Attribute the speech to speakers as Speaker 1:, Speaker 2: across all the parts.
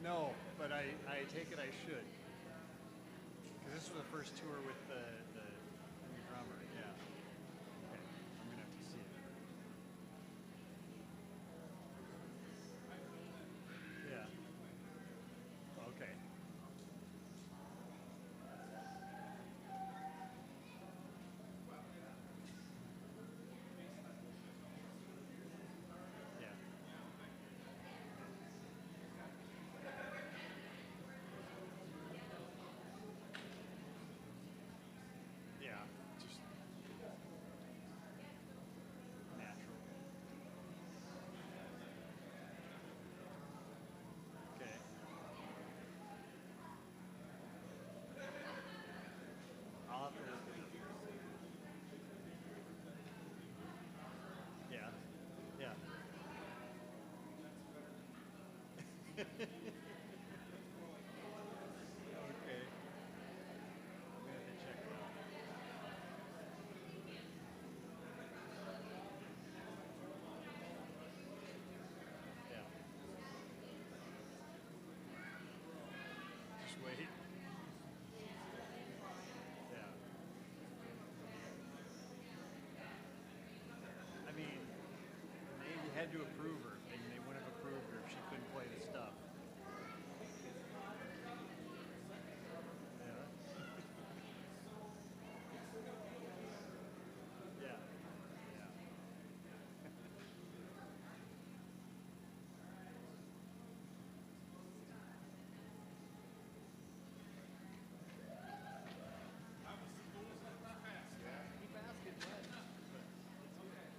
Speaker 1: No, but I take it I should. Because this was the first tour with the new drummer. Yeah. Okay. I'm gonna have to see it. Yeah. Okay. Yeah. Yeah. Just natural. Okay. I'll have to look it up. Yeah. Yeah. Okay. I'm gonna have to check it out. Yeah. Just wait. Yeah. I mean, they had to approve her, and they wouldn't have approved her if she couldn't play the stuff. Yeah. Yeah. Yeah. Keep asking, bud. It's okay.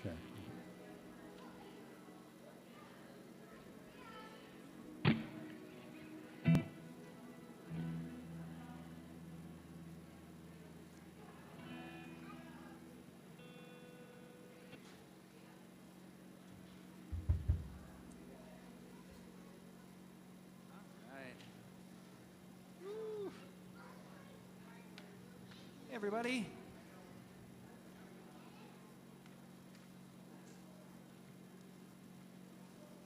Speaker 2: Check.
Speaker 3: Right. Woo. Hey, everybody.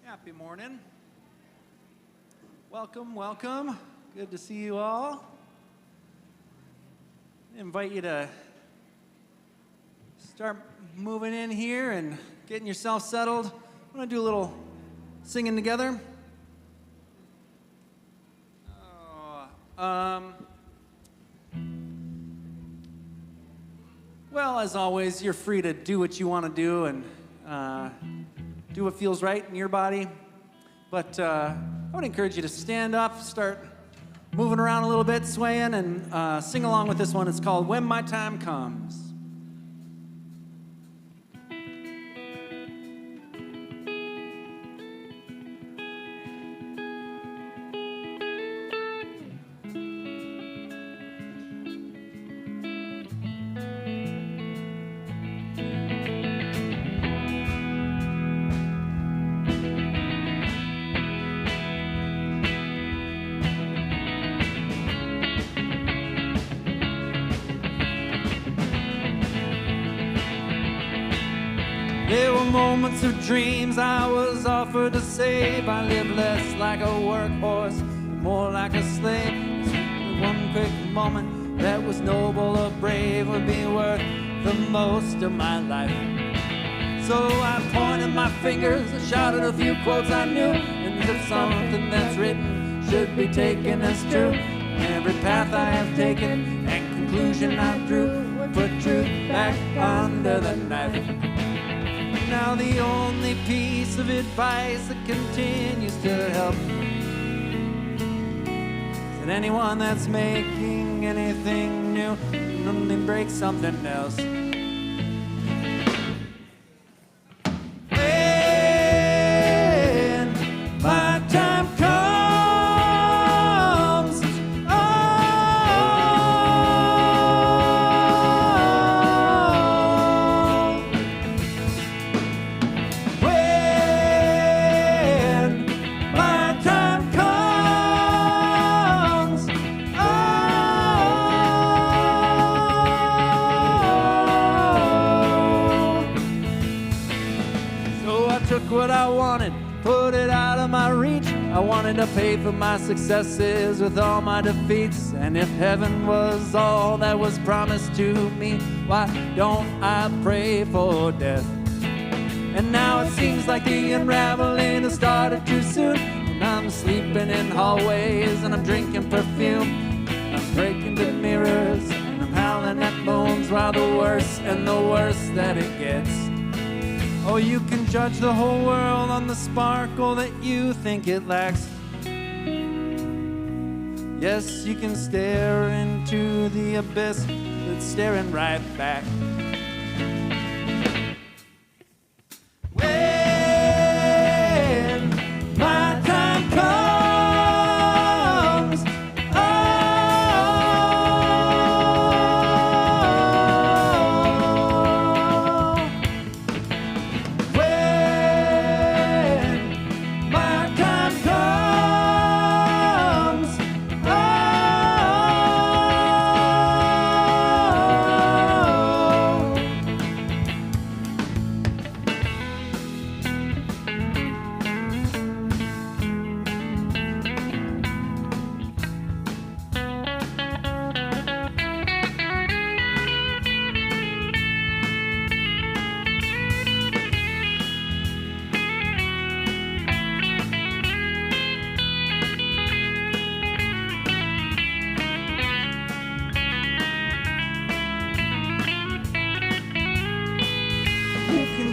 Speaker 3: Happy morning. Welcome, welcome. Good to see you all. I invite you to start moving in here and getting yourself settled. We're going to do a little singing together. Well, as always, you're free to do what you want to do and do what feels right in your body. But I would encourage you to stand up, start moving around a little bit, swaying, and sing along with this one. It's called When My Time Comes. There were moments of dreams I was offered to save. I lived less like a workhorse, more like a slave. One quick moment that was noble or brave would be worth the most of my life. So I pointed my fingers and shouted a few quotes I knew, and if something that's written should be taken as true, every path I have taken and conclusion I drew would put truth back under the knife. Now the only piece of advice that continues to help is that anyone that's making anything new only breaks something else. When my time comes, oh, took what I wanted, put it out of my reach. I wanted to pay for my successes with all my defeats. And if heaven was all that was promised to me, why don't I pray for death? And now it seems like the unraveling has started too soon. And I'm sleeping in hallways and I'm drinking perfume. I'm breaking the mirrors and I'm howling at bones, while the worse and the worse that it gets. Oh, you can judge the whole world on the sparkle that you think it lacks. Yes, you can stare into the abyss that's staring right back. When my time comes,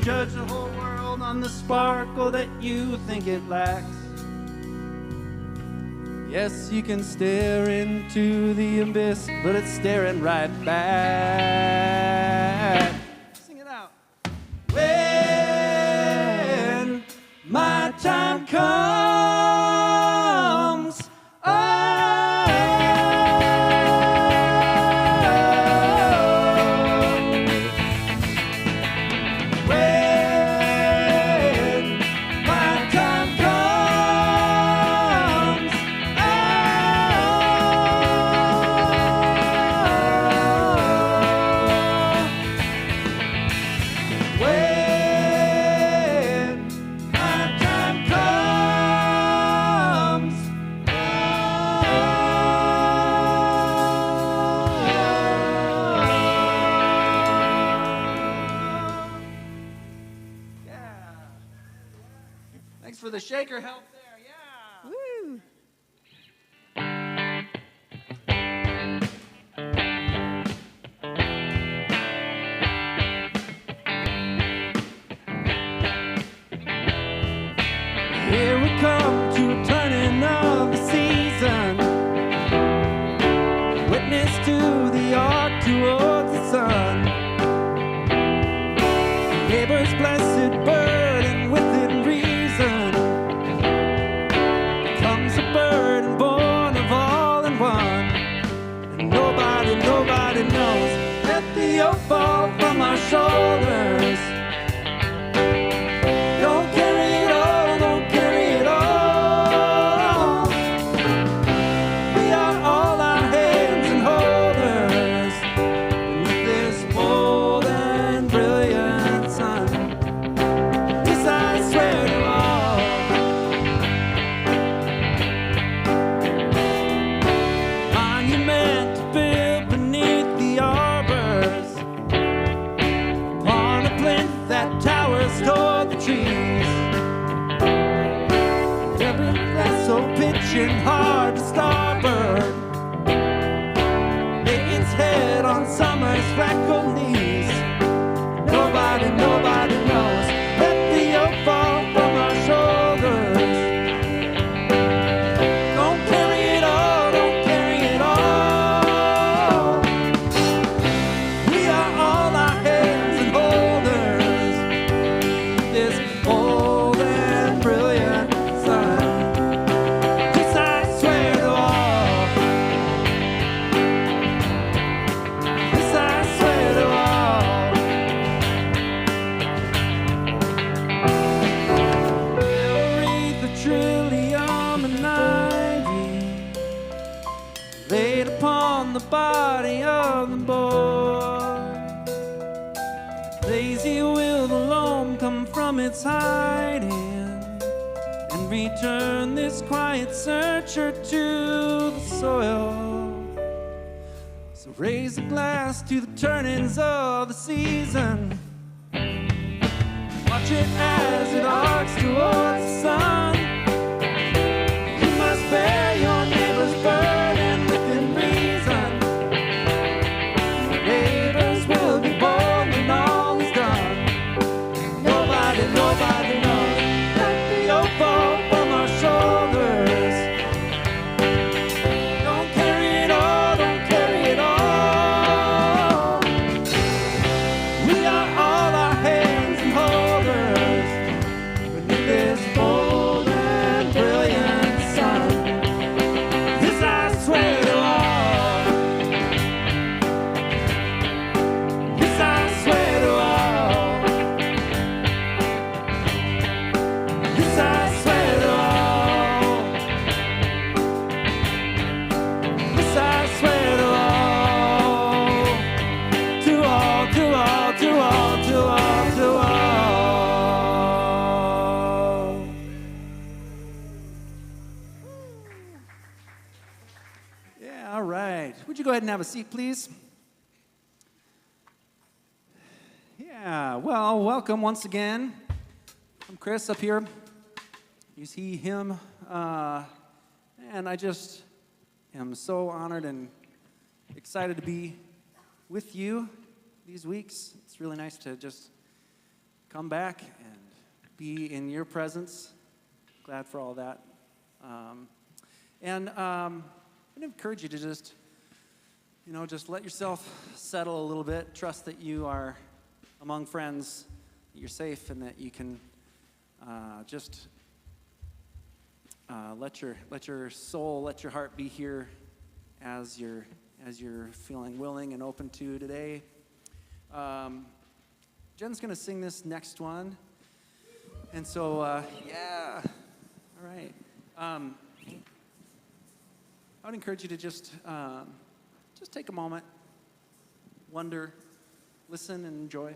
Speaker 3: judge the whole world on the sparkle that you think it lacks. Yes, you can stare into the abyss, but it's staring right back. Sing it out. When my time comes, thanks for the shaker help there, yeah.
Speaker 4: Woo!
Speaker 3: Here we come to a turning of the season. Witness to the arc towards the sun. Labor's blessed burden within reason. Comes a burden born of all in one. And nobody knows. Let the yoke fall from our shoulders. Don't carry it all, don't carry it all. We are all our hands and holders beneath this bold and brilliant sun. This I swear to all. Monument built beneath the arbors, upon a plinth that towers toward the trees. Every vessel pitching hard to starboard, lay its head on summer's freckled knees. Nobody knows. Let the yoke fall from our shoulders. Don't carry it all, don't carry it all. We are all our hands and holders. This bold and brilliant sun. This I swear to all. This I swear to all. We'll wreath the trillium and ivy laid upon the body of the boy. Lazy will the loam come from its hiding and return this quiet searcher to the soil. So raise a glass to the turnings of the season. Watch it as it arcs towards the sun. You must bear your neighbor's burden within reason. Your neighbors will be born when all is done. Nobody knows. Let the yoke fall from our shoulders. Don't carry it all, don't carry it all. We are all our hands and holders beneath this bold and brilliant sun. This I swear to all. This I swear to all. This I swear to all. This I swear to all. To all, to all, to all, to all, to all. Yeah, all right. Would you go ahead and have a seat, please? Yeah, well, welcome once again. I'm Chris up here. Use he, him. And I just am so honored and excited to be with you these weeks. It's really nice to just come back and be in your presence. Glad for all that. I'd encourage you to just let yourself settle a little bit. Trust that you are among friends, that you're safe, and that you can just let your soul, let your heart be here as you're feeling willing and open to today. Jen's gonna sing this next one, and so yeah, all right. I would encourage you to just take a moment, wonder, listen, and enjoy.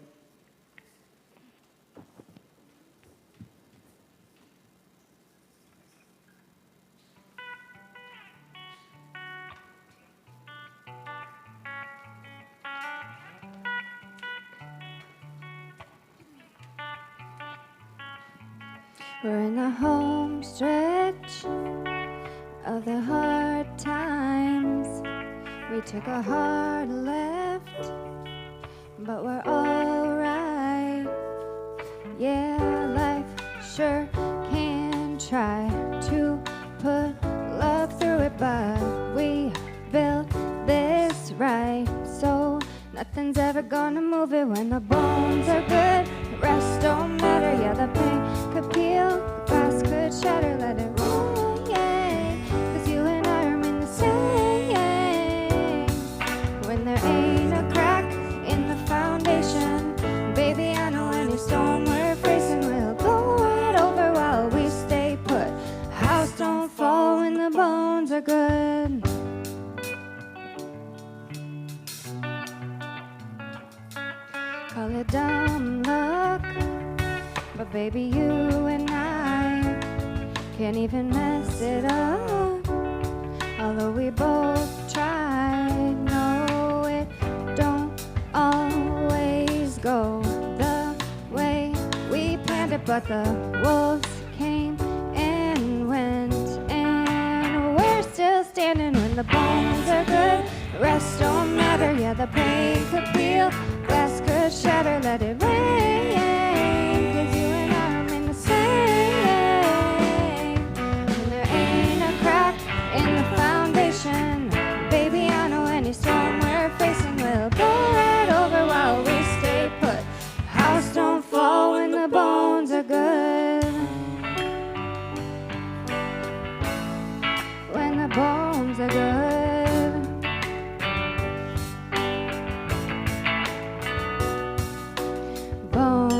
Speaker 4: We're in the home stretch of the hard times. We took a hard left, but we're alright. Yeah, life sure can try to put love through it, but we built this right, so nothing's ever gonna move it. When the bones are good, the rest don't matter. Yeah, the pain could peel, the glass could shatter. Let it roll, yeah, 'cause you and I are meant the same. When there ain't a crack in the foundation, baby, I know any storm we're facing will blow right over while we stay put. House don't fall when the bones are good. Call it dumb luck, but baby, you and I can't even mess it up. Although we both tried, no, it don't always go the way we planned it. But the wolves came and went, and we're still standing. When the bones are good, the rest don't matter. Yeah, the pain could peel, glass could shatter. Let it rain, 'cause you and I are meant the same. When there ain't a crack in the foundation, baby, I know any storm we're facing will blow right over while we stay put. House don't fall when the bones are good. When the bones are good. Bones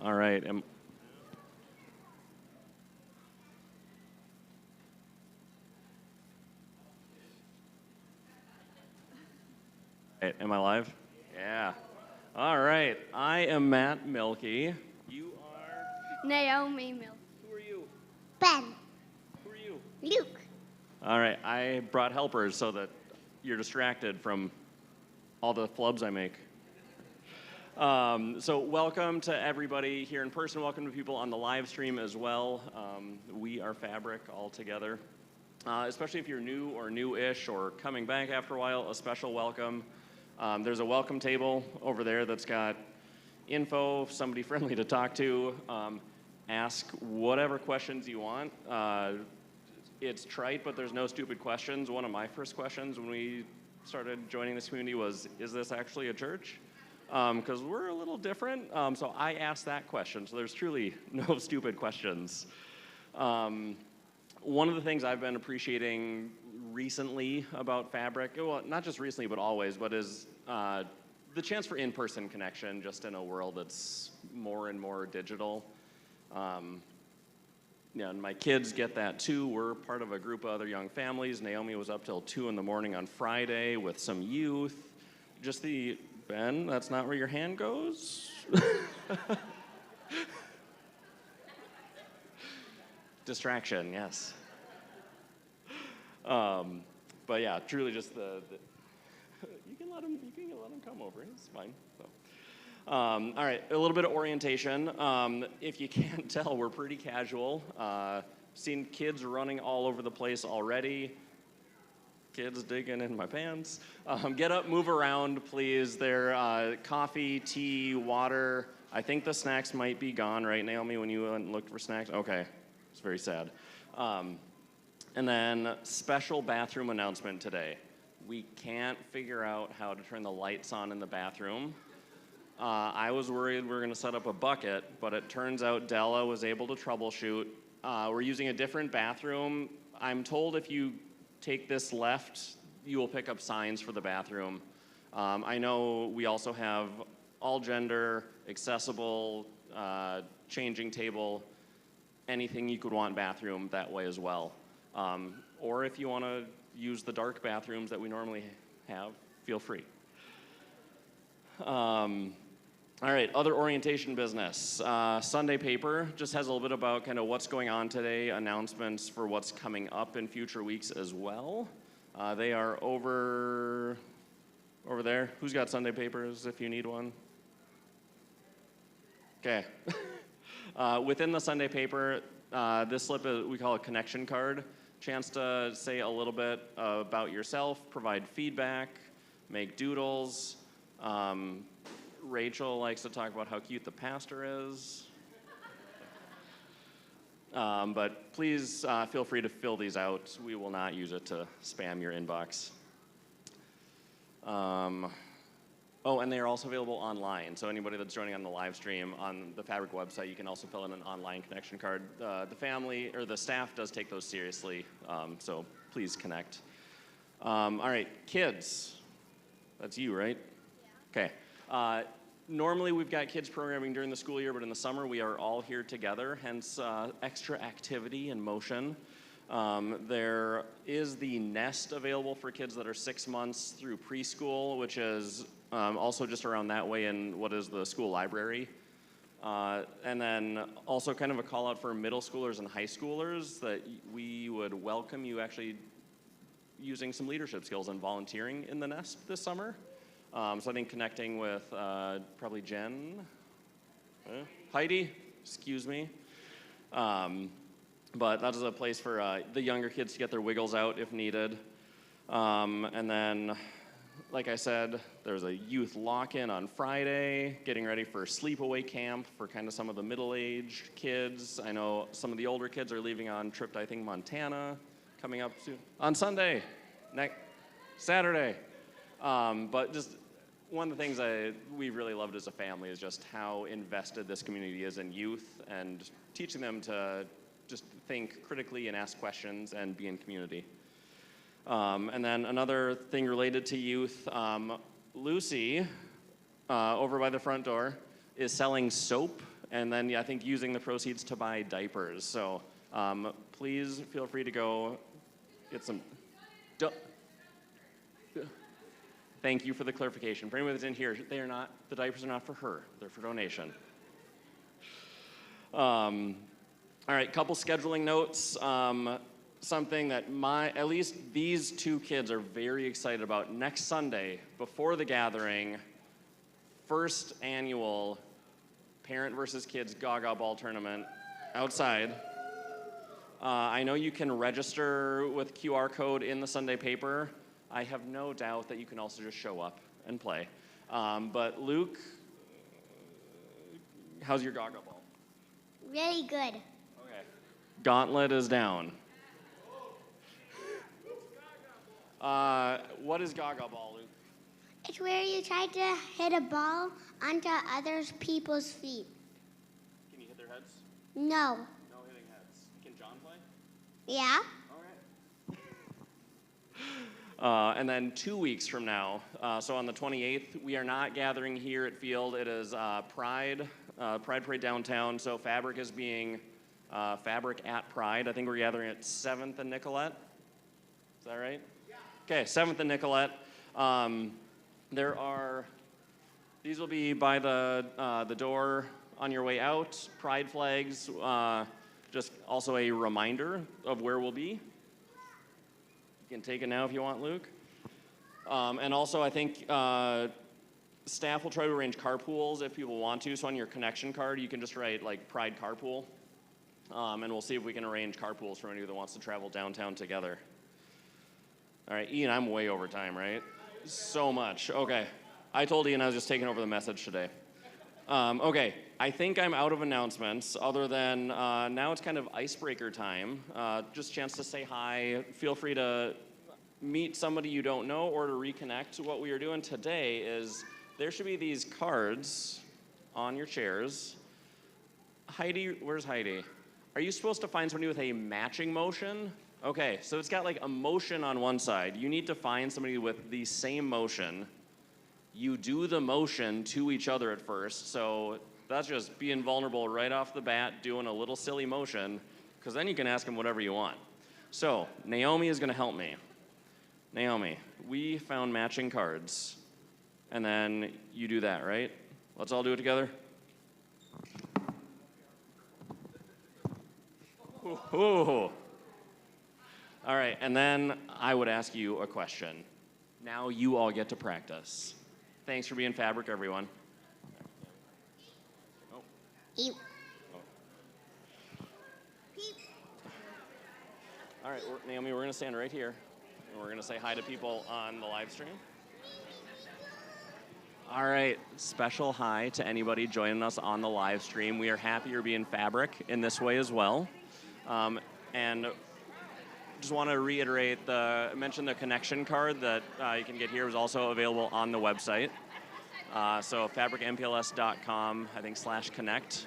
Speaker 5: All right. Am I live? Yeah. All right. I am Matt Milky. You are?
Speaker 6: Naomi Milk.
Speaker 5: Who are you?
Speaker 6: Ben.
Speaker 5: Who are you?
Speaker 6: Luke.
Speaker 5: All right. I brought helpers so that you're distracted from all the flubs I make. So welcome to everybody here in person. Welcome to people on the live stream as well. We are Fabric all together. Especially if you're new or new-ish or coming back after a while, a special welcome. There's a welcome table over there that's got info, somebody friendly to talk to. Ask whatever questions you want. It's trite, but there's no stupid questions. One of my first questions when we started joining this community was, is this actually a church? Because we're a little different. So I asked that question. So there's truly no stupid questions. One of the things I've been appreciating recently about Fabric, well, not just recently, but always, but is the chance for in-person connection just in a world that's more and more digital. Yeah, and my kids get that too. We're part of a group of other young families. Naomi was up till 2 in the morning on Friday with some youth. Just Ben, that's not where your hand goes. Distraction, yes. But yeah, truly just you can let him come over. It's fine. So. All right, a little bit of orientation. If you can't tell, we're pretty casual. Seen kids running all over the place already. Kids digging in my pants. Get up, move around, please. There, coffee, tea, water. I think the snacks might be gone, right, Naomi, when you went and looked for snacks? Okay, it's very sad. And then, special bathroom announcement today. We can't figure out how to turn the lights on in the bathroom. I was worried we were going to set up a bucket, but it turns out Della was able to troubleshoot. We're using a different bathroom. I'm told if you take this left, you will pick up signs for the bathroom. I know we also have all gender, accessible, changing table, anything you could want bathroom that way as well. Or if you want to use the dark bathrooms that we normally have, feel free. All right, other orientation business. Sunday paper just has a little bit about kind of what's going on today, announcements for what's coming up in future weeks as well. They are over there. Who's got Sunday papers if you need one? Okay. Within the Sunday paper, this slip we call a connection card. Chance to say a little bit about yourself, provide feedback, make doodles. Rachel likes to talk about how cute the pastor is. But please feel free to fill these out. We will not use it to spam your inbox. Oh, and they are also available online. So anybody that's joining on the live stream on the Fabric website, you can also fill in an online connection card. The family or the staff does take those seriously, so please connect. All right, kids. That's you, right? Yeah. Okay. Normally we've got kids programming during the school year, but in the summer we are all here together, hence extra activity and motion. There is the Nest available for kids that are 6 months through preschool, which is also just around that way in what is the school library. And then also kind of a call out for middle schoolers and high schoolers that we would welcome you actually using some leadership skills and volunteering in the Nest this summer. So I think connecting with probably Jen, Heidi, excuse me. But that is a place for the younger kids to get their wiggles out if needed. And then, like I said, there's a youth lock-in on Friday, getting ready for sleepaway camp for kind of some of the middle-aged kids. I know some of the older kids are leaving on trip to, I think, Montana, coming up soon. On Sunday, next Saturday. But just one of the things we really loved as a family is just how invested this community is in youth and teaching them to just think critically and ask questions and be in community. And then another thing related to youth, Lucy, over by the front door, is selling soap and then I think using the proceeds to buy diapers. So please feel free to go get some. Thank you for the clarification. For anyone that's in here, the diapers are not for her. They're for donation. All right, couple scheduling notes. Something that at least these two kids are very excited about. Next Sunday, before the gathering, first annual Parent versus Kids Gaga Ball Tournament outside. I know you can register with QR code in the Sunday paper. I have no doubt that you can also just show up and play. But Luke, how's your Gaga ball?
Speaker 6: Really good.
Speaker 5: Okay. Gauntlet is down. What is Gaga ball, Luke?
Speaker 6: It's where you try to hit a ball onto other people's feet.
Speaker 5: Can you hit their heads?
Speaker 6: No.
Speaker 5: No hitting heads. Can John play?
Speaker 6: Yeah?
Speaker 5: And then 2 weeks from now, so on the 28th, we are not gathering here at Field. It is Pride Parade downtown. So Fabric is being Fabric at Pride. I think we're gathering at 7th and Nicollet. Is that right? Yeah. Okay, 7th and Nicollet. These will be by the door on your way out. Pride flags, just also a reminder of where we'll be. You can take it now if you want, Luke. And also, I think staff will try to arrange carpools if people want to. So on your connection card, you can just write like Pride Carpool. And we'll see if we can arrange carpools for anyone that wants to travel downtown together. All right, Ian, I'm way over time, right? So much. Okay. I told Ian I was just taking over the message today. Okay, I think I'm out of announcements other than now it's kind of icebreaker time. Just a chance to say hi. Feel free to meet somebody you don't know or to reconnect. What we are doing today is there should be these cards on your chairs. Heidi, where's Heidi? Are you supposed to find somebody with a matching motion? Okay, so it's got like a motion on one side. You need to find somebody with the same motion. You do the motion to each other at first, so that's just being vulnerable right off the bat, doing a little silly motion, because then you can ask them whatever you want. So, Naomi is gonna help me. Naomi, we found matching cards, and then you do that, right? Let's all do it together. Ooh. All right, and then I would ask you a question. Now you all get to practice. Thanks for being Fabric, everyone. Oh.
Speaker 6: Eat.
Speaker 5: All right, Naomi, we're going to stand right here, and we're going to say hi to people on the live stream. All right, special hi to anybody joining us on the live stream. We are happy you're being Fabric in this way as well. And just want to reiterate, mention the connection card that you can get here is also available on the website. So fabricmpls.com, I think, /connect.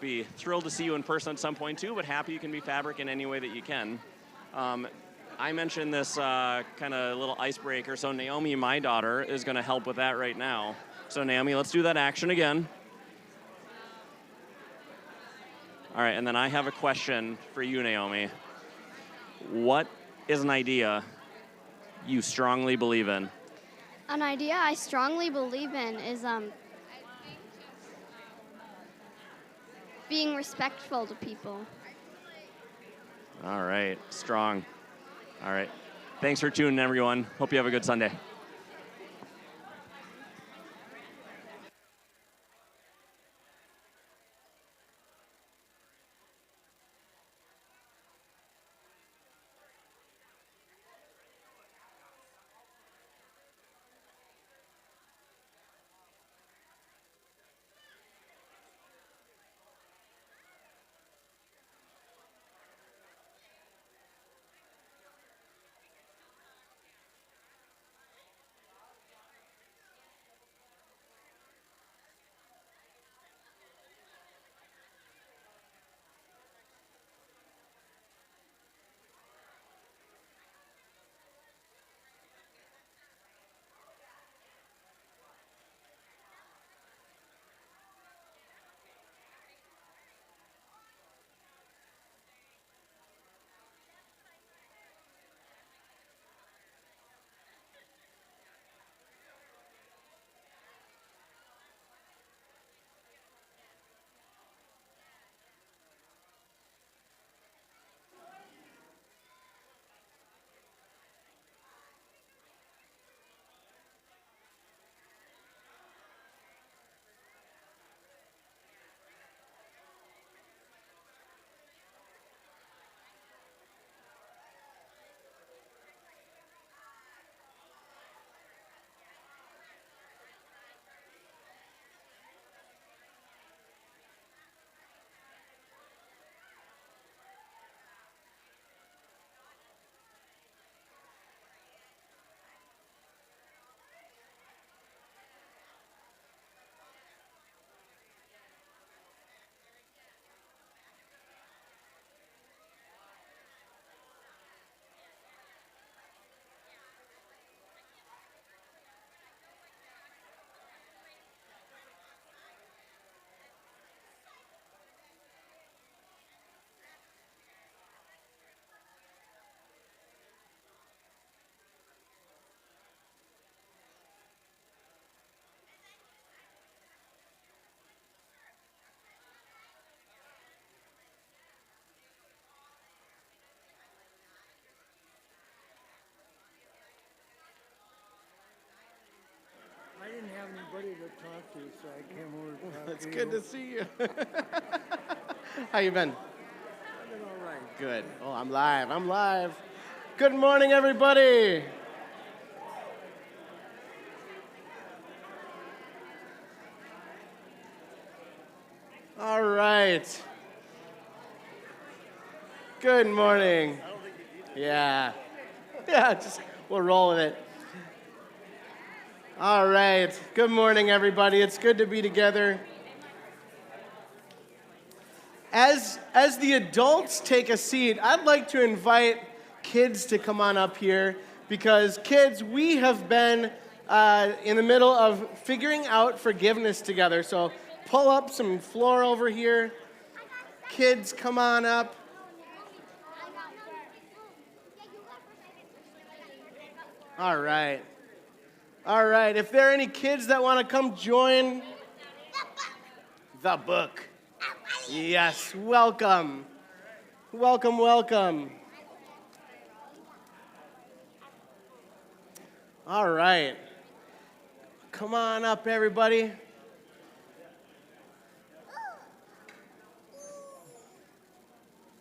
Speaker 5: Be thrilled to see you in person at some point too, but happy you can be Fabric in any way that you can. I mentioned this kind of little icebreaker, so Naomi, my daughter, is going to help with that right now. So Naomi, let's do that action again. All right, and then I have a question for you, Naomi. What is an idea you strongly believe in?
Speaker 7: An idea I strongly believe in is being respectful to people.
Speaker 5: All right, strong. All right. Thanks for tuning in, everyone. Hope you have a good Sunday.
Speaker 2: nobody to talk to, so I came over to talk
Speaker 8: It's
Speaker 2: to
Speaker 8: good
Speaker 2: you.
Speaker 8: to see you. How you been?
Speaker 2: I've been all right.
Speaker 8: Good. Oh, I'm live. I'm live. Good morning, everybody. All right. Good morning. Yeah. Yeah, just we'll roll with it. All right. Good morning, everybody. It's good to be together. As the adults take a seat, I'd like to invite kids to come on up here because kids, we have been in the middle of figuring out forgiveness together. So pull up some floor over here. Kids, come on up. All right. All right. If there are any kids that want to come join the book. Yes, welcome. Welcome, welcome. All right. Come on up, everybody.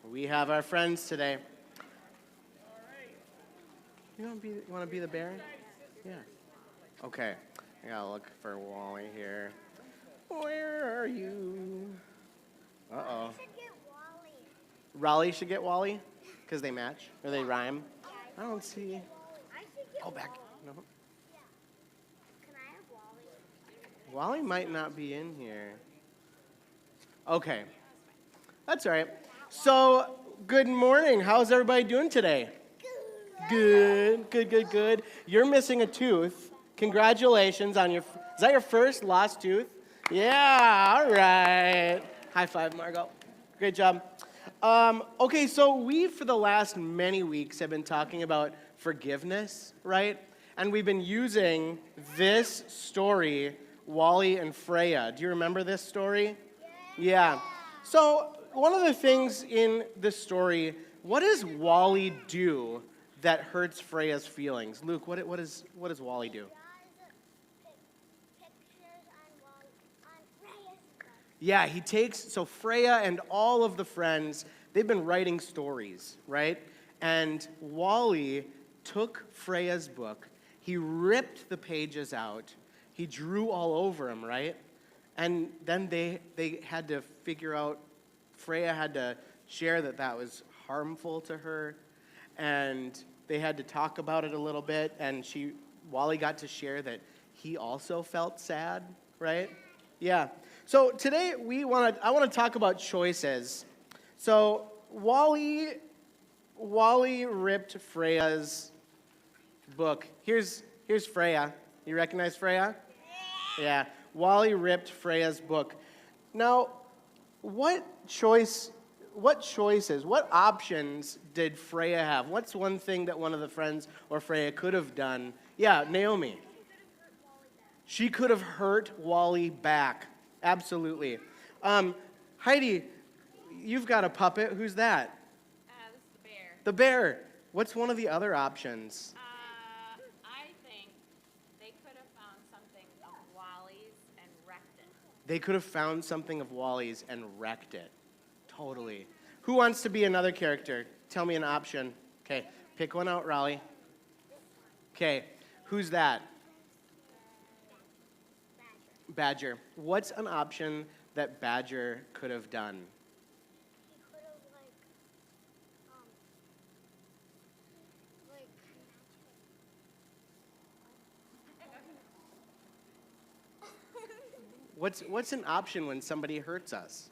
Speaker 8: We have our friends today. You want to be the bear? Yeah. Okay. I gotta look for Wally here. Where are you? Uh-oh. Raleigh should get Wally? Because they match? Or they rhyme? I don't see. Oh, back. No.
Speaker 6: Can I have Wally?
Speaker 8: Wally might not be in here. Okay. That's all right. So, good morning. How's everybody doing today? Good. Good, good, good. You're missing a tooth. Congratulations on your... Is that your first lost tooth? Yeah, all right. High five, Margot. Great job. Okay, so we, for the last many weeks, have been talking about forgiveness, right? And we've been using this story, Wally and Freya. Do you remember this story? Yeah. So one of the things in this story, what does Wally do that hurts Freya's feelings? Luke, what does Wally do? Yeah, he takes, so Freya and all of the friends, they've been writing stories, right? And Wally took Freya's book, he ripped the pages out, he drew all over them, right? And then they had to figure out, Freya had to share that was harmful to her, and they had to talk about it a little bit, and Wally got to share that he also felt sad, right? Yeah. So today I want to talk about choices. So Wally ripped Freya's book. Here's Freya. You recognize Freya? Yeah. Wally ripped Freya's book. Now, what options did Freya have? What's one thing that one of the friends or Freya could have done? Yeah, Naomi. She could have hurt Wally back. Absolutely. Heidi, you've got a puppet. Who's that?
Speaker 9: This is the bear.
Speaker 8: The bear. What's one of the other options?
Speaker 9: I think they could have found something of Wally's and wrecked it.
Speaker 8: They could have found something of Wally's and wrecked it. Totally. Who wants to be another character? Tell me an option. Okay, pick one out, Raleigh. Okay, who's that? Badger. What's an option that Badger could have done?
Speaker 6: He could have,
Speaker 8: What's an option when somebody hurts us?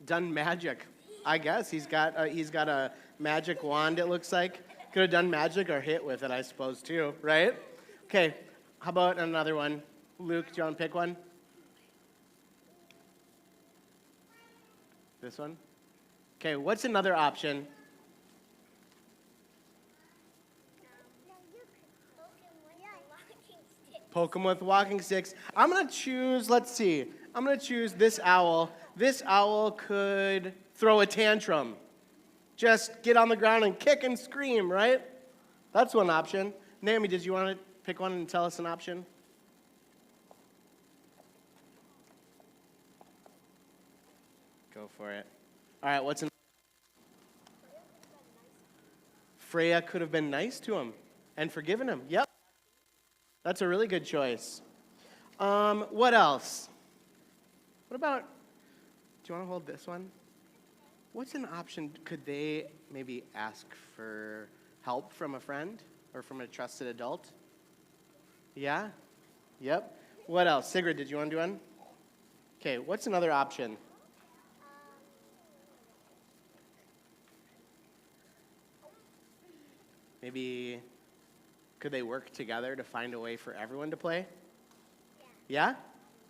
Speaker 8: Done magic. I guess he's got a magic wand. It looks like could have done magic or hit with it, I suppose too, right? Okay. How about another one? Luke, do you want to pick one? This one? Okay. What's another option? Poke him with walking sticks. I'm going to choose, let's see. I'm going to choose this owl. This owl could throw a tantrum. Just get on the ground and kick and scream, right? That's one option. Naomi, did you want to pick one and tell us an option? Go for it. All right, what's an... Freya could have been nice to him and forgiven him. Yep. That's a really good choice. What else? What about, do you want to hold this one? What's an option? Could they maybe ask for help from a friend or from a trusted adult? Yeah? Yep. What else? Sigrid, did you want to do one? Okay, what's another option? Maybe could they work together to find a way for everyone to play? Yeah?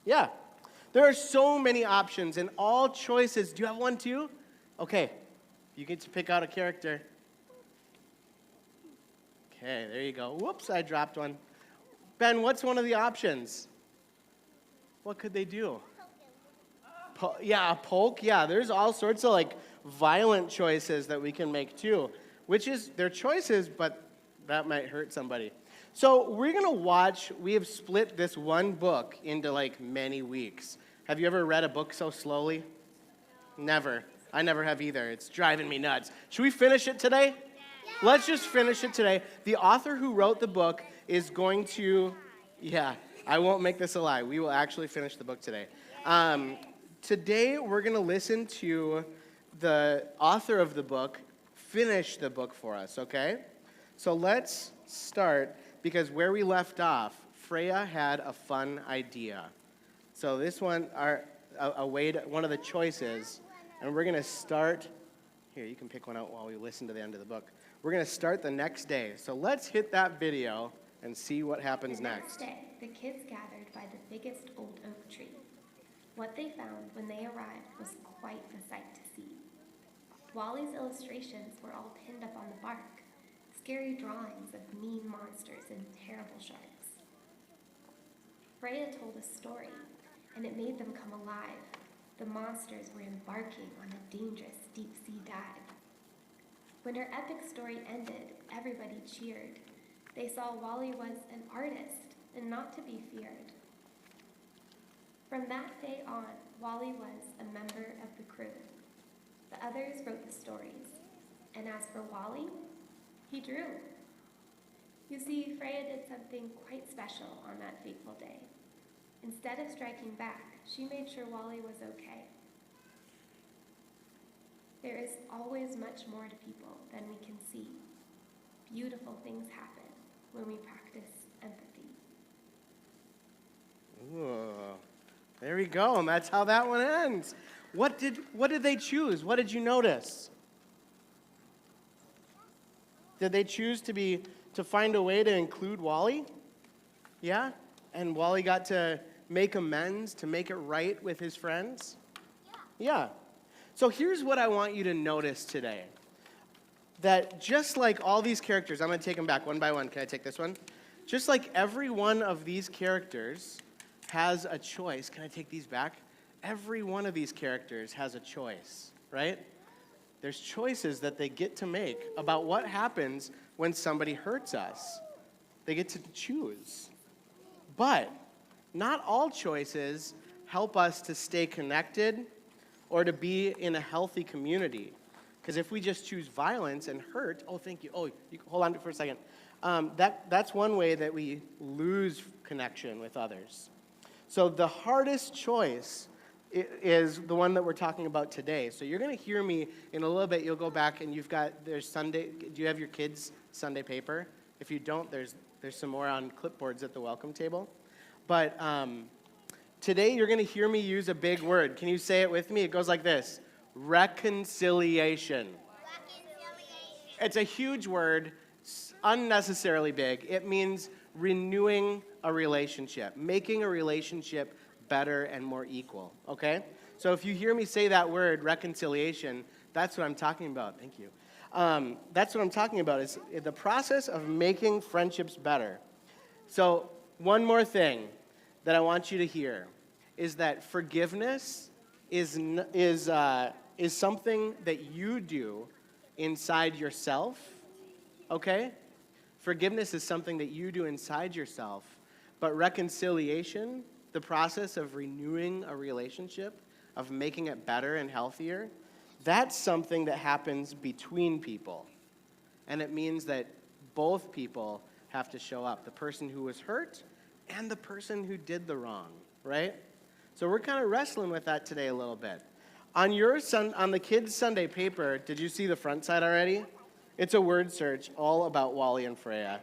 Speaker 8: Yeah. There are so many options and all choices. Do you have one too? Okay. You get to pick out a character. Okay, there you go. Whoops, I dropped one. Ben, what's one of the options? What could they do? Yeah, a poke. Yeah, there's all sorts of like violent choices that we can make too, which is their choices, but that might hurt somebody. So we're going to watch, we have split this one book into like many weeks. Have you ever read a book so slowly? Never. I never have either. It's driving me nuts. Should we finish it today? Let's just finish it today. The author who wrote the book is going to, I won't make this a lie. We will actually finish the book today. Today we're going to listen to the author of the book finish the book for us, okay? So let's start, because where we left off, Freya had a fun idea. So this one, one of the choices, and we're going to start, here, you can pick one out while we listen to the end of the book. We're going to start the next day. So let's hit that video and see what happens next.
Speaker 10: The next day, the kids gathered by the biggest old oak tree. What they found when they arrived was quite a sight to see. Wally's illustrations were all pinned up on the bark, scary drawings of mean monsters and terrible sharks. Freya told a story, and it made them come alive. The monsters were embarking on a dangerous deep-sea dive. When her epic story ended, everybody cheered. They saw Wally was an artist and not to be feared. From that day on, Wally was a member of the crew. The others wrote the stories, and as for Wally, he drew. You see, Freya did something quite special on that fateful day. Instead of striking back, she made sure Wally was okay. There is always much more to people than we can see. Beautiful things happen when we practice empathy.
Speaker 8: Ooh, there we go, and that's how that one ends. What did they choose? What did you notice? Did they choose to find a way to include Wally? Yeah? And Wally got to make amends, to make it right with his friends? Yeah. So here's what I want you to notice today. That just like all these characters, I'm going to take them back one by one. Can I take this one? Just like every one of these characters has a choice. Can I take these back? Every one of these characters has a choice, right? There's choices that they get to make about what happens when somebody hurts us. They get to choose. But not all choices help us to stay connected or to be in a healthy community. Because if we just choose violence and hurt, thank you. You hold on for a second. That's one way that we lose connection with others. So the hardest choice is the one that we're talking about today. So you're going to hear me in a little bit. You'll go back and there's Sunday. Do you have your kids' Sunday paper? If you don't, there's some more on clipboards at the welcome table. But today you're going to hear me use a big word. Can you say it with me? It goes like this: reconciliation. It's a huge word, unnecessarily big. It means renewing a relationship, making a relationship better and more equal, okay? So if you hear me say that word, reconciliation, that's what I'm talking about. Thank you. That's what I'm talking about, is the process of making friendships better. So one more thing that I want you to hear is that forgiveness is something that you do inside yourself, okay? Forgiveness is something that you do inside yourself, but reconciliation, the process of renewing a relationship, of making it better and healthier, that's something that happens between people. And it means that both people have to show up, the person who was hurt and the person who did the wrong, right? So we're kind of wrestling with that today a little bit. On the kids' Sunday paper, did you see the front side already? It's a word search all about Wally and Freya.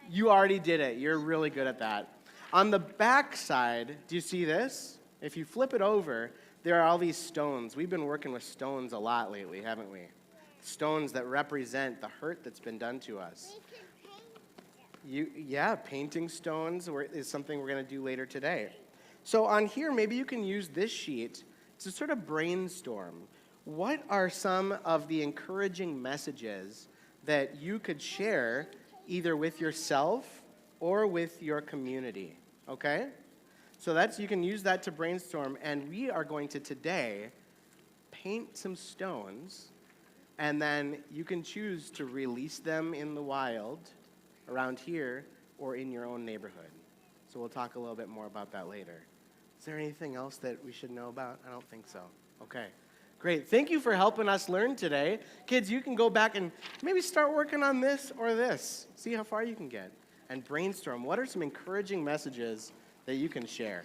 Speaker 8: You already did it. You're really good at that. On the back side, do you see this? If you flip it over, there are all these stones. We've been working with stones a lot lately, haven't we? Stones that represent the hurt that's been done to us. Painting stones is something we're going to do later today. So on here, maybe you can use this sheet to sort of brainstorm. What are some of the encouraging messages that you could share either with yourself or with your community, okay? So you can use that to brainstorm, and we are going to today paint some stones, and then you can choose to release them in the wild around here or in your own neighborhood. So we'll talk a little bit more about that later. Is there anything else that we should know about? I don't think so. Okay, great. Thank you for helping us learn today. Kids, you can go back and maybe start working on this or this. See how far you can get. And brainstorm. What are some encouraging messages that you can share?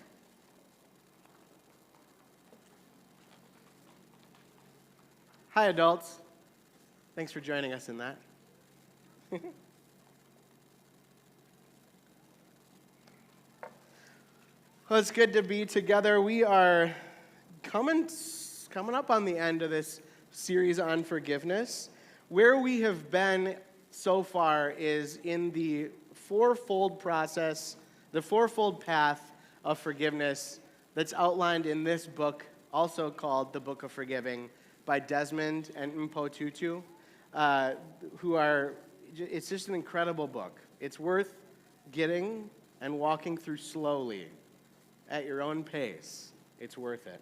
Speaker 8: Hi, adults. Thanks for joining us in that. Well, it's good to be together. We are coming up on the end of this series on forgiveness. Where we have been so far is in the fourfold process, the fourfold path of forgiveness that's outlined in this book, also called The Book of Forgiving, by Desmond and Mpo Tutu, it's just an incredible book. It's worth getting and walking through slowly at your own pace. It's worth it.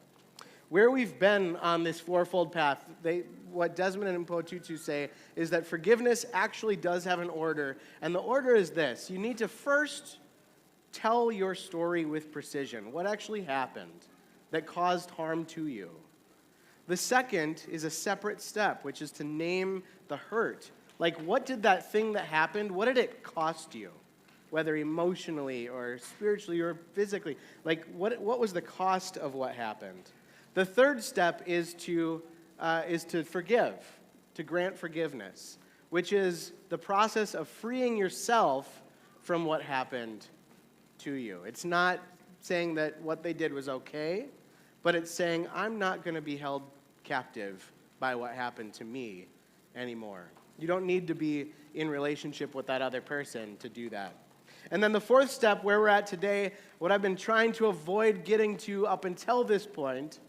Speaker 8: Where we've been on this fourfold path, what Desmond and Mpo Tutu say is that forgiveness actually does have an order, and the order is this. You need to first tell your story with precision. What actually happened that caused harm to you? The second is a separate step, which is to name the hurt. Like, what did that thing that happened, what did it cost you? Whether emotionally or spiritually or physically. Like, what was the cost of what happened? The third step is to forgive, to grant forgiveness, which is the process of freeing yourself from what happened to you. It's not saying that what they did was okay, but it's saying, I'm not going to be held captive by what happened to me anymore. You don't need to be in relationship with that other person to do that. And then the fourth step, where we're at today, what I've been trying to avoid getting to up until this point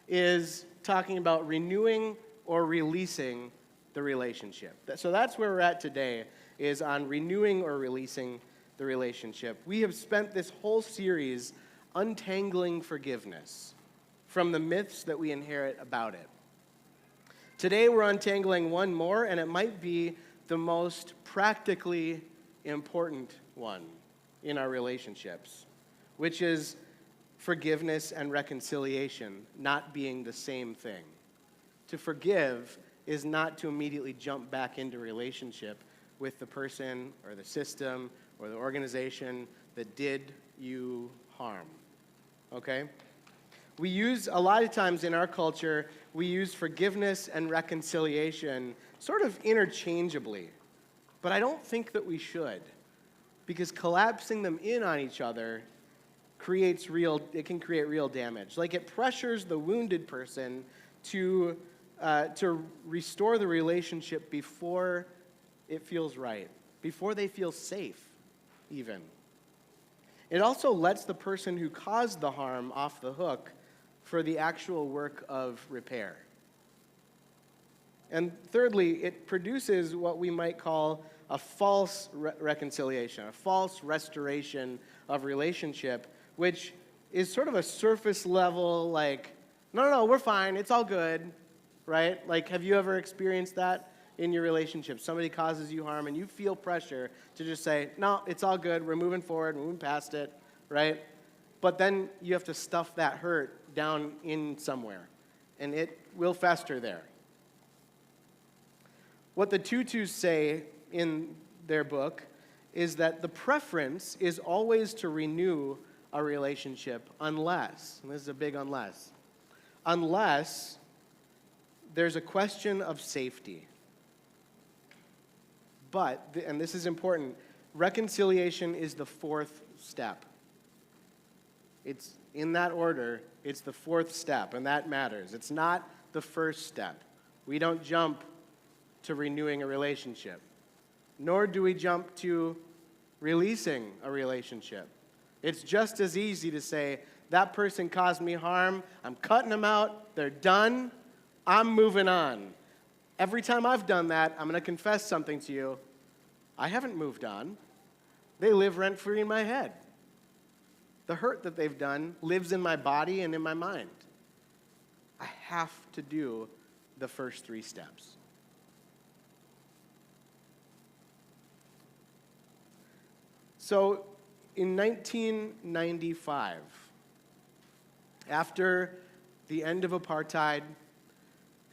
Speaker 8: is talking about renewing or releasing the relationship. So that's where we're at today, is on renewing or releasing the relationship. We have spent this whole series untangling forgiveness from the myths that we inherit about it. Today we're untangling one more, and it might be the most practically important one in our relationships, which is forgiveness and reconciliation not being the same thing. To forgive is not to immediately jump back into relationship with the person or the system or the organization that did you harm, okay? We use, a lot of times in our culture, we use forgiveness and reconciliation sort of interchangeably, but I don't think that we should, because collapsing them in on each other it can create real damage. Like, it pressures the wounded person to restore the relationship before it feels right, before they feel safe, even. It also lets the person who caused the harm off the hook for the actual work of repair. And thirdly, it produces what we might call a false reconciliation, a false restoration of relationship, which is sort of a surface level, like, no, we're fine, it's all good, right? Like, have you ever experienced that? in your relationship. Somebody causes you harm and you feel pressure to just say, no, it's all good, we're moving forward, moving past it, right? But then you have to stuff that hurt down in somewhere, and it will fester there. What the Tutus say in their book is that the preference is always to renew a relationship unless, and this is a big unless there's a question of safety. But, and this is important, reconciliation is the fourth step. It's in that order, it's the fourth step, and that matters. It's not the first step. We don't jump to renewing a relationship, nor do we jump to releasing a relationship. It's just as easy to say, that person caused me harm, I'm cutting them out, they're done, I'm moving on. Every time I've done that, I'm going to confess something to you. I haven't moved on. They live rent-free in my head. The hurt that they've done lives in my body and in my mind. I have to do the first three steps. So, in 1995, after the end of apartheid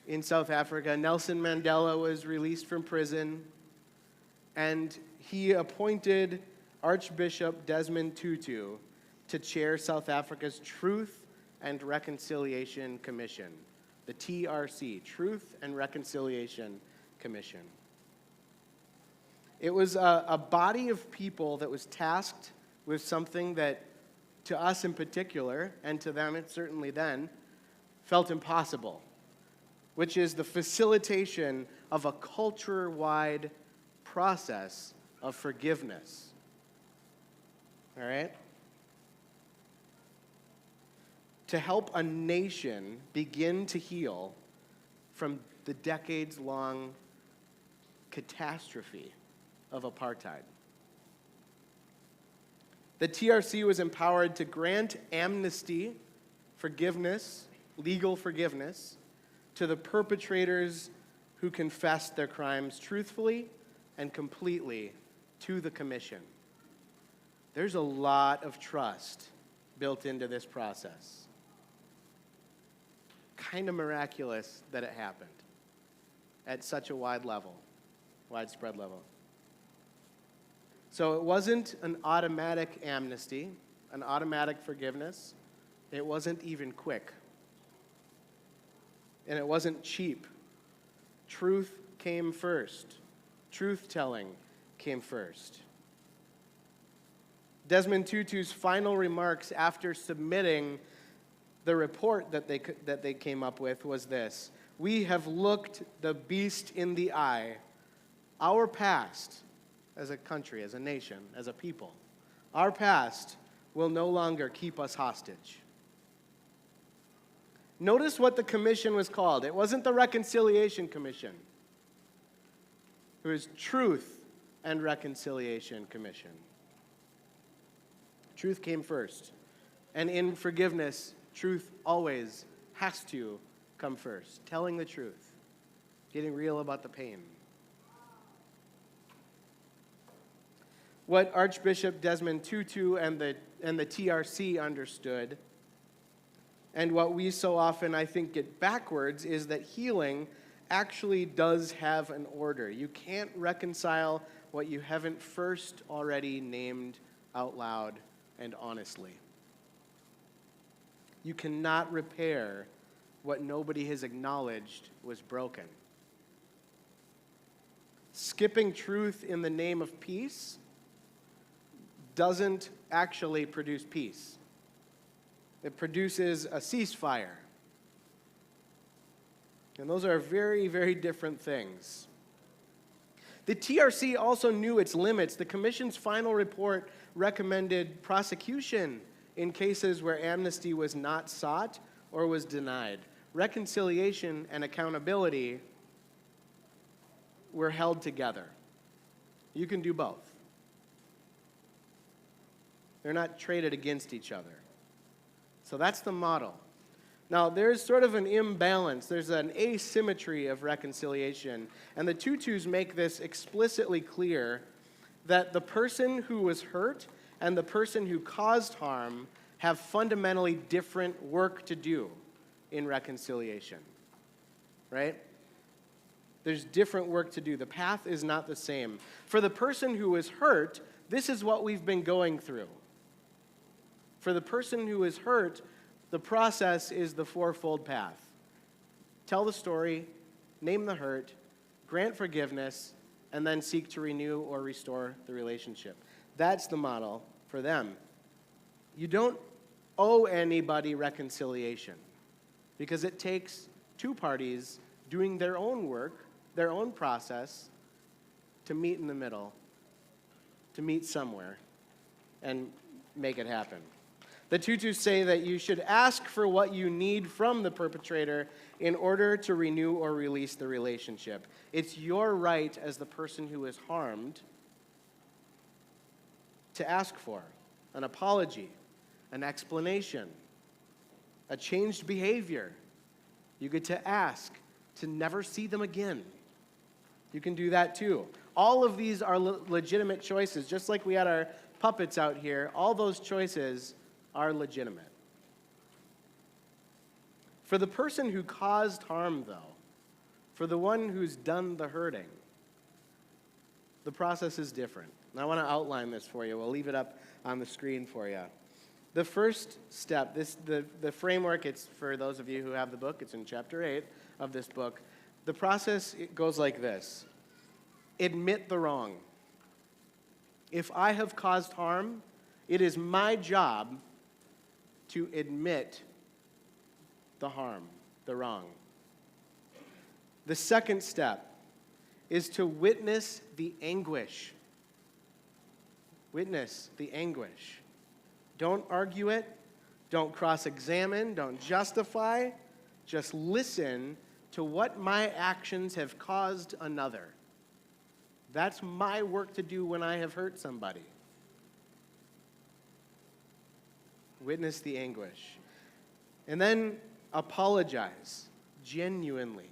Speaker 8: in South Africa, Nelson Mandela was released from prison, and he appointed Archbishop Desmond Tutu to chair South Africa's Truth and Reconciliation Commission, the TRC, Truth and Reconciliation Commission. It was a body of people that was tasked with something that, to us in particular, and to them it certainly then, felt impossible, which is the facilitation of a culture-wide process of forgiveness. All right? To help a nation begin to heal from the decades-long catastrophe of apartheid. The TRC was empowered to grant amnesty, forgiveness, legal forgiveness, to the perpetrators who confessed their crimes truthfully and completely to the commission. There's a lot of trust built into this process. Kind of miraculous that it happened at such a widespread level. So it wasn't an automatic amnesty, an automatic forgiveness. It wasn't even quick. And it wasn't cheap. Truth came first. Truth-telling came first. Desmond Tutu's final remarks after submitting the report that they came up with was this: "We have looked the beast in the eye. Our past, as a country, as a nation, as a people, our past will no longer keep us hostage." Notice what the commission was called. It wasn't the Reconciliation Commission. It was Truth and Reconciliation Commission. Truth came first. And in forgiveness, truth always has to come first. Telling the truth. Getting real about the pain. What Archbishop Desmond Tutu and the TRC understood, and what we so often, I think, get backwards, is that healing actually does have an order. You can't reconcile what you haven't first already named out loud and honestly. You cannot repair what nobody has acknowledged was broken. Skipping truth in the name of peace doesn't actually produce peace. It produces a ceasefire. And those are very, very different things. The TRC also knew its limits. The Commission's final report recommended prosecution in cases where amnesty was not sought or was denied. Reconciliation and accountability were held together. You can do both. They're not traded against each other. So that's the model. Now, there's sort of an imbalance. There's an asymmetry of reconciliation. And the tutus make this explicitly clear that the person who was hurt and the person who caused harm have fundamentally different work to do in reconciliation, right? There's different work to do. The path is not the same. For the person who was hurt, this is what we've been going through. For the person who is hurt, the process is the fourfold path. Tell the story, name the hurt, grant forgiveness, and then seek to renew or restore the relationship. That's the model for them. You don't owe anybody reconciliation because it takes two parties doing their own work, their own process, to meet in the middle, to meet somewhere, and make it happen. The tutus say that you should ask for what you need from the perpetrator in order to renew or release the relationship. It's your right as the person who is harmed to ask for an apology, an explanation, a changed behavior. You get to ask to never see them again. You can do that too. All of these are legitimate choices. Just like we had our puppets out here, all those choices are legitimate. For the person who caused harm, though, for the one who's done the hurting, the process is different. And I want to outline this for you. We'll leave it up on the screen for you. The first step, the framework, it's for those of you who have the book, it's in chapter 8 of this book. The process goes like this. Admit the wrong. If I have caused harm, it is my job to admit the harm, the wrong. The second step is to witness the anguish. Witness the anguish. Don't argue it. Don't cross-examine. Don't justify. Just listen to what my actions have caused another. That's my work to do when I have hurt somebody. Witness the anguish. And then apologize genuinely.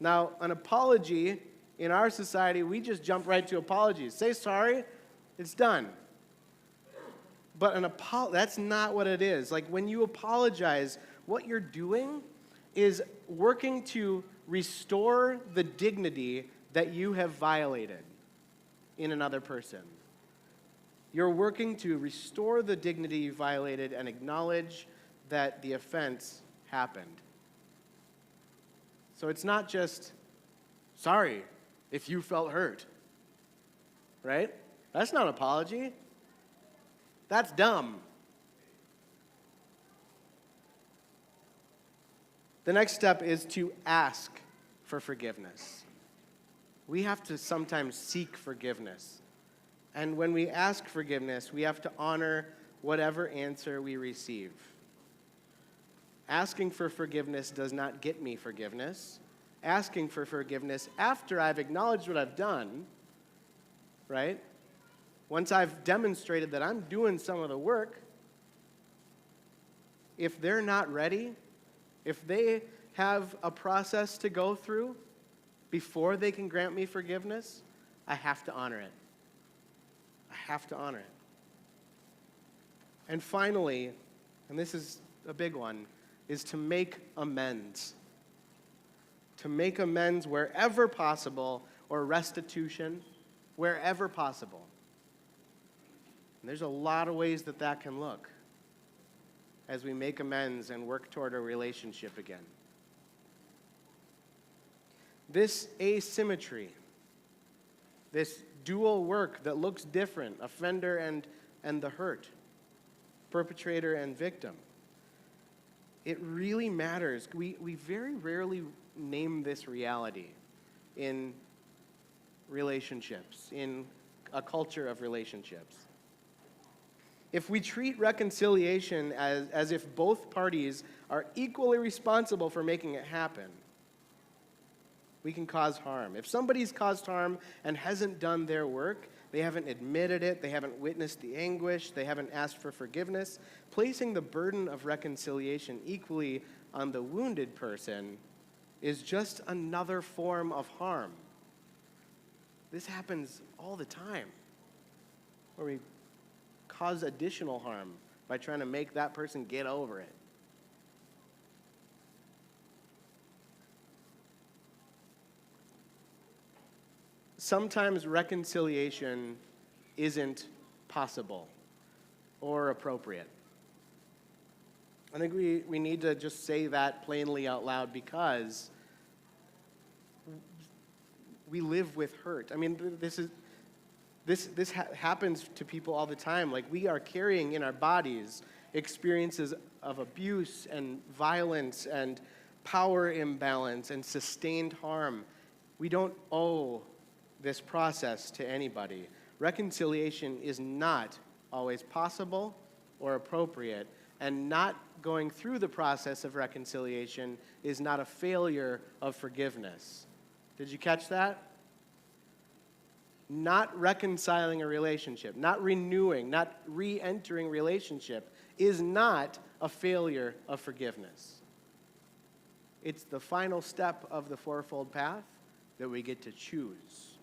Speaker 8: Now, an apology, in our society, we just jump right to apologies. Say sorry, it's done. But that's not what it is. Like when you apologize, what you're doing is working to restore the dignity that you have violated in another person. You're working to restore the dignity you violated and acknowledge that the offense happened. So it's not just, sorry if you felt hurt, right? That's not an apology. That's dumb. The next step is to ask for forgiveness. We have to sometimes seek forgiveness. And when we ask forgiveness, we have to honor whatever answer we receive. Asking for forgiveness does not get me forgiveness. Asking for forgiveness after I've acknowledged what I've done, right? Once I've demonstrated that I'm doing some of the work, if they're not ready, if they have a process to go through before they can grant me forgiveness, I have to honor it. I have to honor it. And finally, and this is a big one, is to make amends. To make amends wherever possible, or restitution wherever possible. And there's a lot of ways that that can look as we make amends and work toward a relationship again. This asymmetry, this dual work that looks different, offender and the hurt, perpetrator and victim, it really matters. We very rarely name this reality in relationships, in a culture of relationships. If we treat reconciliation as if both parties are equally responsible for making it happen, we can cause harm. If somebody's caused harm and hasn't done their work, they haven't admitted it, they haven't witnessed the anguish, they haven't asked for forgiveness, placing the burden of reconciliation equally on the wounded person is just another form of harm. This happens all the time, where we cause additional harm by trying to make that person get over it. Sometimes reconciliation isn't possible or appropriate. I think we need to just say that plainly out loud, because we live with hurt. I mean, this happens to people all the time. Like, we are carrying in our bodies experiences of abuse and violence and power imbalance and sustained harm. We don't owe this process to anybody. Reconciliation is not always possible or appropriate, and not going through the process of reconciliation is not a failure of forgiveness. Did you catch that? Not reconciling a relationship, not renewing, not re-entering relationship is not a failure of forgiveness. It's the final step of the fourfold path that we get to choose.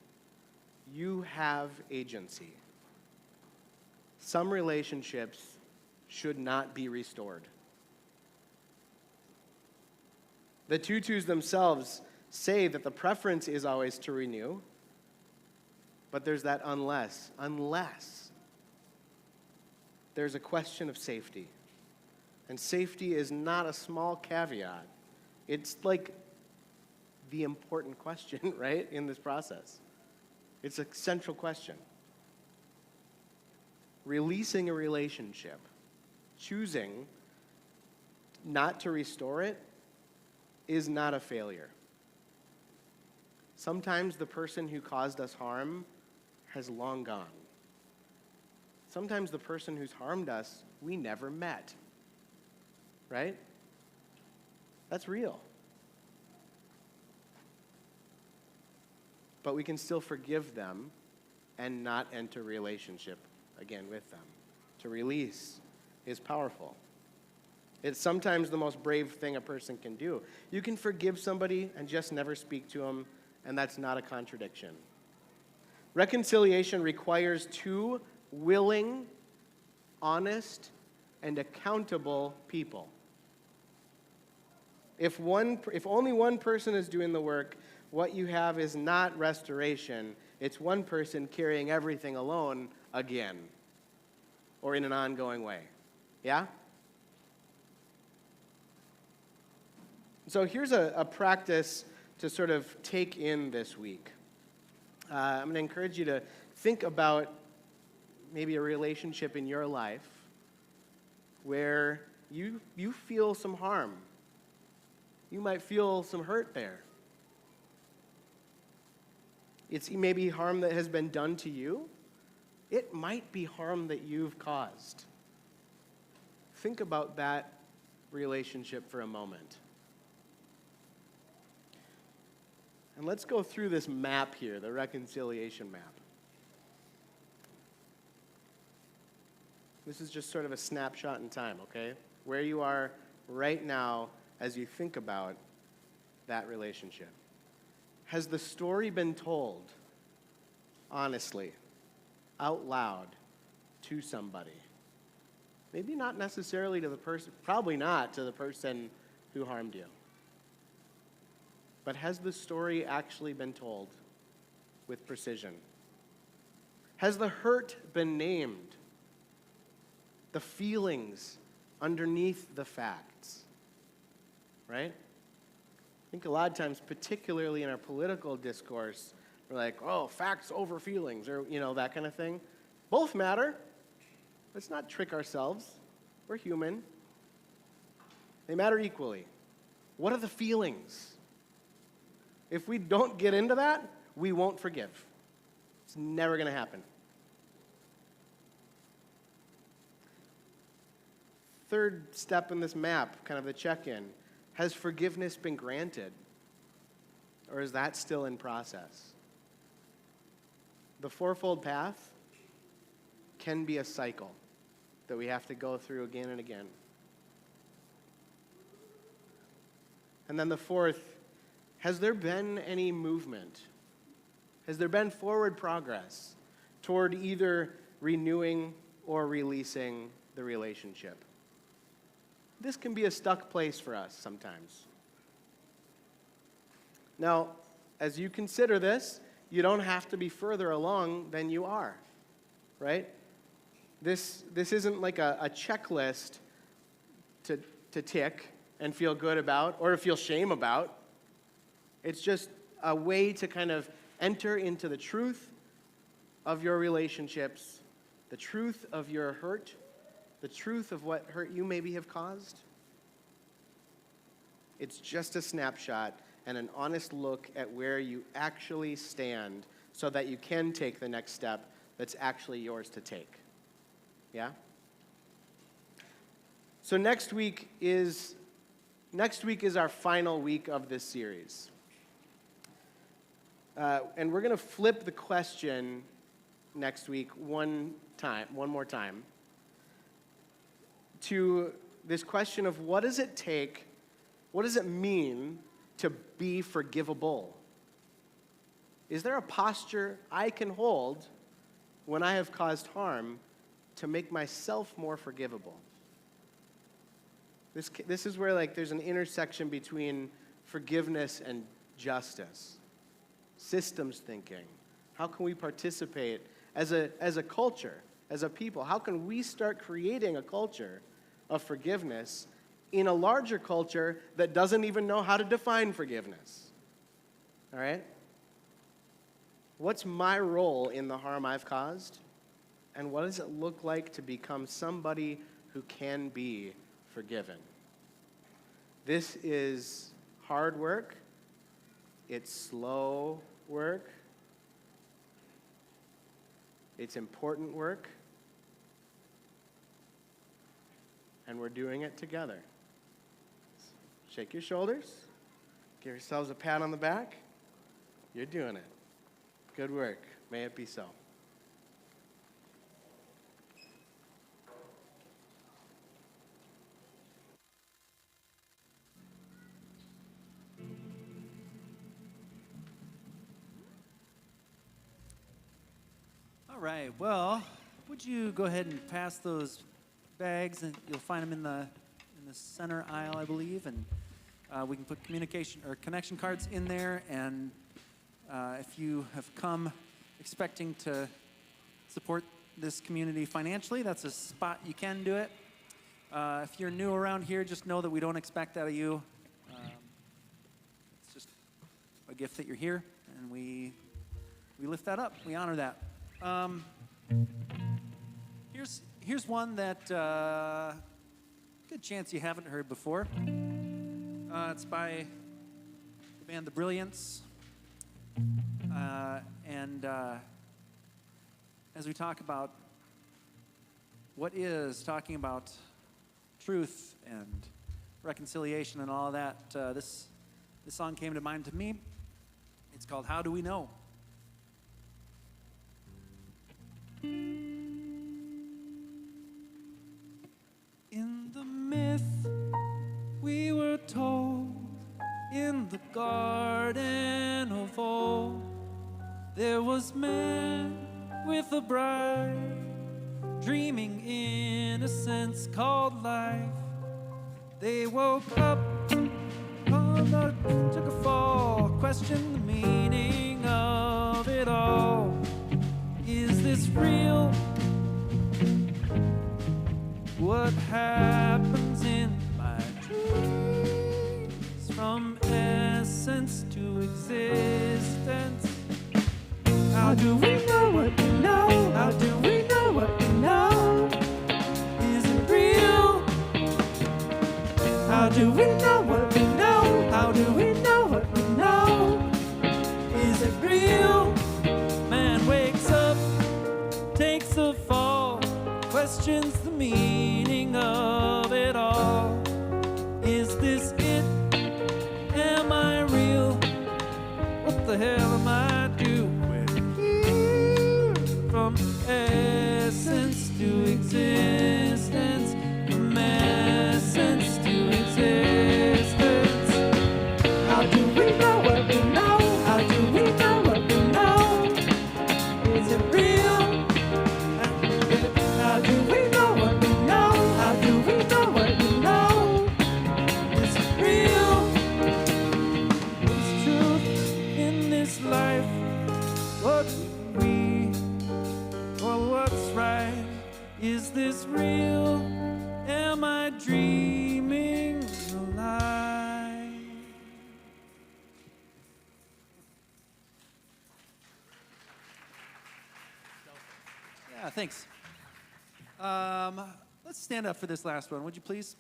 Speaker 8: You have agency. Some relationships should not be restored. The tutus themselves say that the preference is always to renew, but there's that unless. Unless there's a question of safety. And safety is not a small caveat. It's like the important question, right, in this process. It's a central question. Releasing a relationship, choosing not to restore it, is not a failure. Sometimes the person who caused us harm has long gone. Sometimes the person who's harmed us, we never met. Right? That's real. But we can still forgive them and not enter relationship again with them. To release is powerful. It's sometimes the most brave thing a person can do. You can forgive somebody and just never speak to them, and that's not a contradiction. Reconciliation requires two willing, honest, and accountable people. If only one person is doing the work, what you have is not restoration. It's one person carrying everything alone again, or in an ongoing way. Yeah? So here's a practice to sort of take in this week. I'm going to encourage you to think about maybe a relationship in your life where you feel some harm. You might feel some hurt there. It's maybe harm that has been done to you. It might be harm that you've caused. Think about that relationship for a moment. And let's go through this map here, the reconciliation map. This is just sort of a snapshot in time, okay? Where you are right now as you think about that relationship. Has the story been told, honestly, out loud, to somebody? Maybe not necessarily to the person, probably not to the person who harmed you. But has the story actually been told with precision? Has the hurt been named? The feelings underneath the facts? Right? I think a lot of times, particularly in our political discourse, we're like, oh, facts over feelings, or, that kind of thing. Both matter. Let's not trick ourselves. We're human. They matter equally. What are the feelings? If we don't get into that, we won't forgive. It's never going to happen. Third step in this map, kind of the check-in. Has forgiveness been granted? or is that still in process? The fourfold path can be a cycle that we have to go through again and again. And then the fourth, has there been any movement? Has there been forward progress toward either renewing or releasing the relationship? This can be a stuck place for us sometimes. Now, as you consider this, you don't have to be further along than you are, right? This isn't like a checklist to tick and feel good about or to feel shame about. It's just a way to kind of enter into the truth of your relationships, the truth of your hurt, the truth of what hurt you maybe have caused. It's just a snapshot and an honest look at where you actually stand so that you can take the next step that's actually yours to take. Yeah? So next week is our final week of this series. And we're going to flip the question next week one more time, to this question of what does it mean to be forgivable? Is there a posture I can hold when I have caused harm to make myself more forgivable? This is where there's an intersection between forgiveness and justice, systems thinking. How can we participate as a culture, as a people? How can we start creating a culture of forgiveness in a larger culture that doesn't even know how to define forgiveness? All right? What's my role in the harm I've caused? And what does it look like to become somebody who can be forgiven? This is hard work. It's slow work. It's important work. And we're doing it together. Shake your shoulders. Give yourselves a pat on the back. You're doing it. Good work. May it be so.
Speaker 3: All right, well, would you go ahead and pass those bags, and you'll find them in the center aisle, I believe, and we can put communication or connection cards in there. And if you have come expecting to support this community financially, that's a spot you can do it. If you're new around here, just know that we don't expect that of you. It's just a gift that you're here, and we lift that up. We honor that. Here's one that good chance you haven't heard before. It's by the band The Brilliance. And as we talk about talking about truth and reconciliation and all of that, this song came to mind to me. It's called How Do We Know? In the myth we were told, in the garden of old, there was man with a bride, dreaming innocence called life. They woke up, conduct took a fall, questioned the meaning of it all. Is this real? What happens in my dreams, from essence to existence? How do we know what we know? How do we know what we know? Is it real? How do we know what we know? How do we know what we know? Is it real? Man wakes up, takes a fall, questions the meaning of it all. Is this it? Am I real? the hell am I doing here? From essence to existence, from essence to existence. How do we know what we know? How do we know what we know? Is it real? How do we know what we know? How do we know what we know? Is it real? What's truth in this life? What's we or what's right? Is this real? Am I dreaming a lie? Yeah, thanks. Let's stand up for this last one, would you please?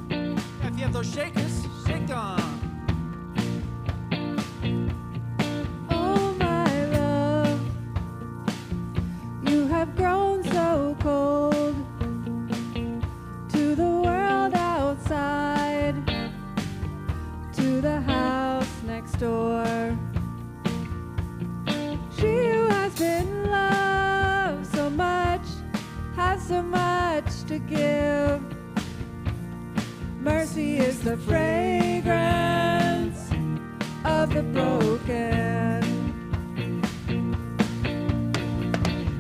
Speaker 3: Yeah, if you have those shakers, shake on.
Speaker 11: Oh, my love, you have grown so cold to the world outside, to the house next door. She who has been loved so much has so much to give. Mercy is the fragrance of the broken.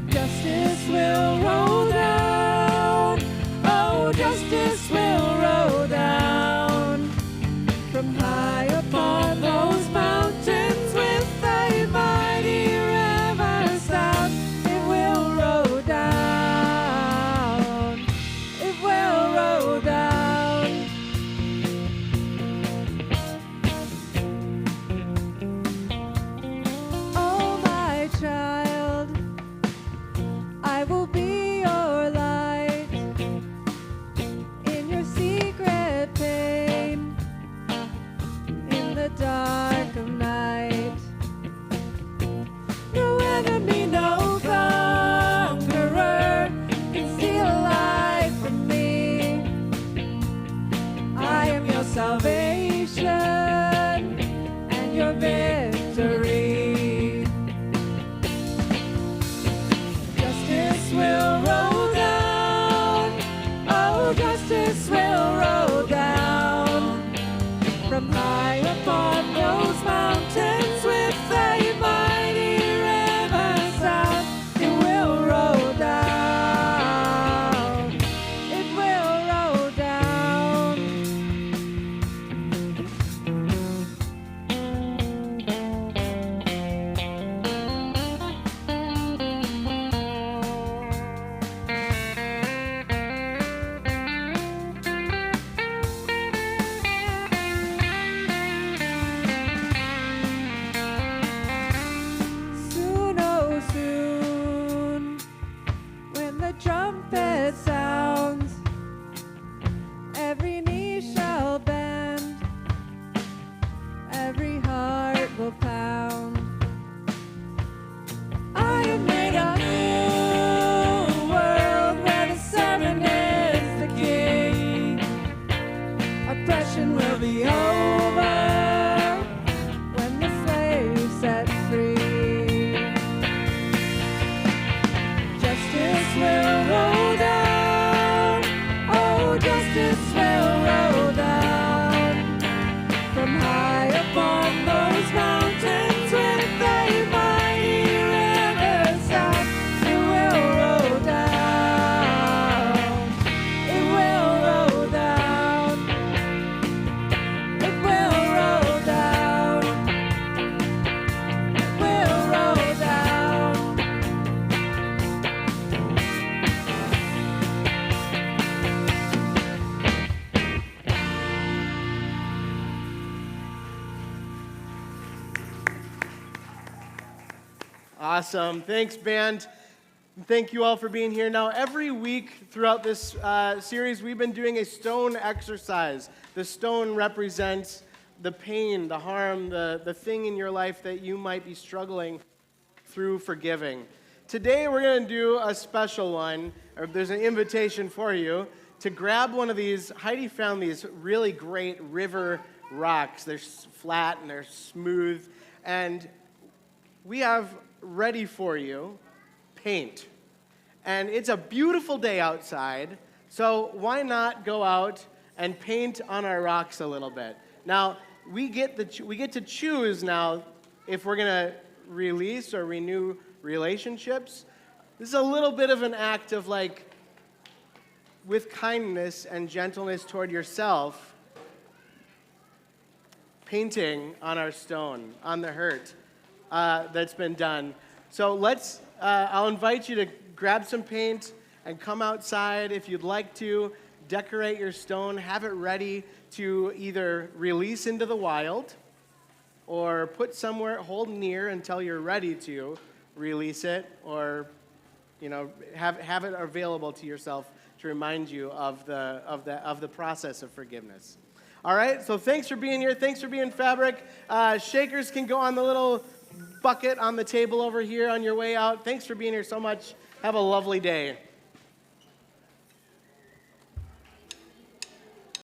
Speaker 11: Justice will roll down. Oh, justice will roll down from high upon those mountains with a mighty river sound. It will roll down. It will roll down. Oh, my child, I will be your light in your secret pain, in the dark of night. No enemy, no conqueror can steal a light from me. I am your salvation and your victory. Justice will roll down. Oh, justice will roll down from high upon those mountains with a mighty river sound. It will roll down. It will roll down. Soon, oh soon, when the trumpet sounds, every knee shall bend, every heart will pound. I have made a new world where the servant is the king. Oppression will be over when the slave set free. Justice will roll down. Oh, justice will roll down from high upon those mountains with a mighty river sound. It will roll down. It will roll down. It will roll down. It will roll down.
Speaker 8: Awesome. Thanks, band. Thank you all for being here. Now, every week throughout this series, we've been doing a stone exercise. The stone represents the pain, the harm, the thing in your life that you might be struggling through forgiving. Today, we're going to do a special one, or there's an invitation for you to grab one of these. Heidi found these really great river rocks. They're flat and they're smooth. And we have ready for you paint. And it's a beautiful day outside, so why not go out and paint on our rocks a little bit? Now, we get to choose now if we're going to release or renew relationships. This is a little bit of an act of like, with kindness and gentleness toward yourself, painting on our stone, on the hurt that's been done. So I'll invite you to grab some paint and come outside if you'd like to. Decorate your stone. Have it ready to either release into the wild or put somewhere, hold near until you're ready to release it, or have it available to yourself to remind you of the process of forgiveness. All right. So thanks for being here. Thanks for being Fabric. Shakers can go on the little bucket on the table over here on your way out. Thanks for being here so much. Have a lovely day.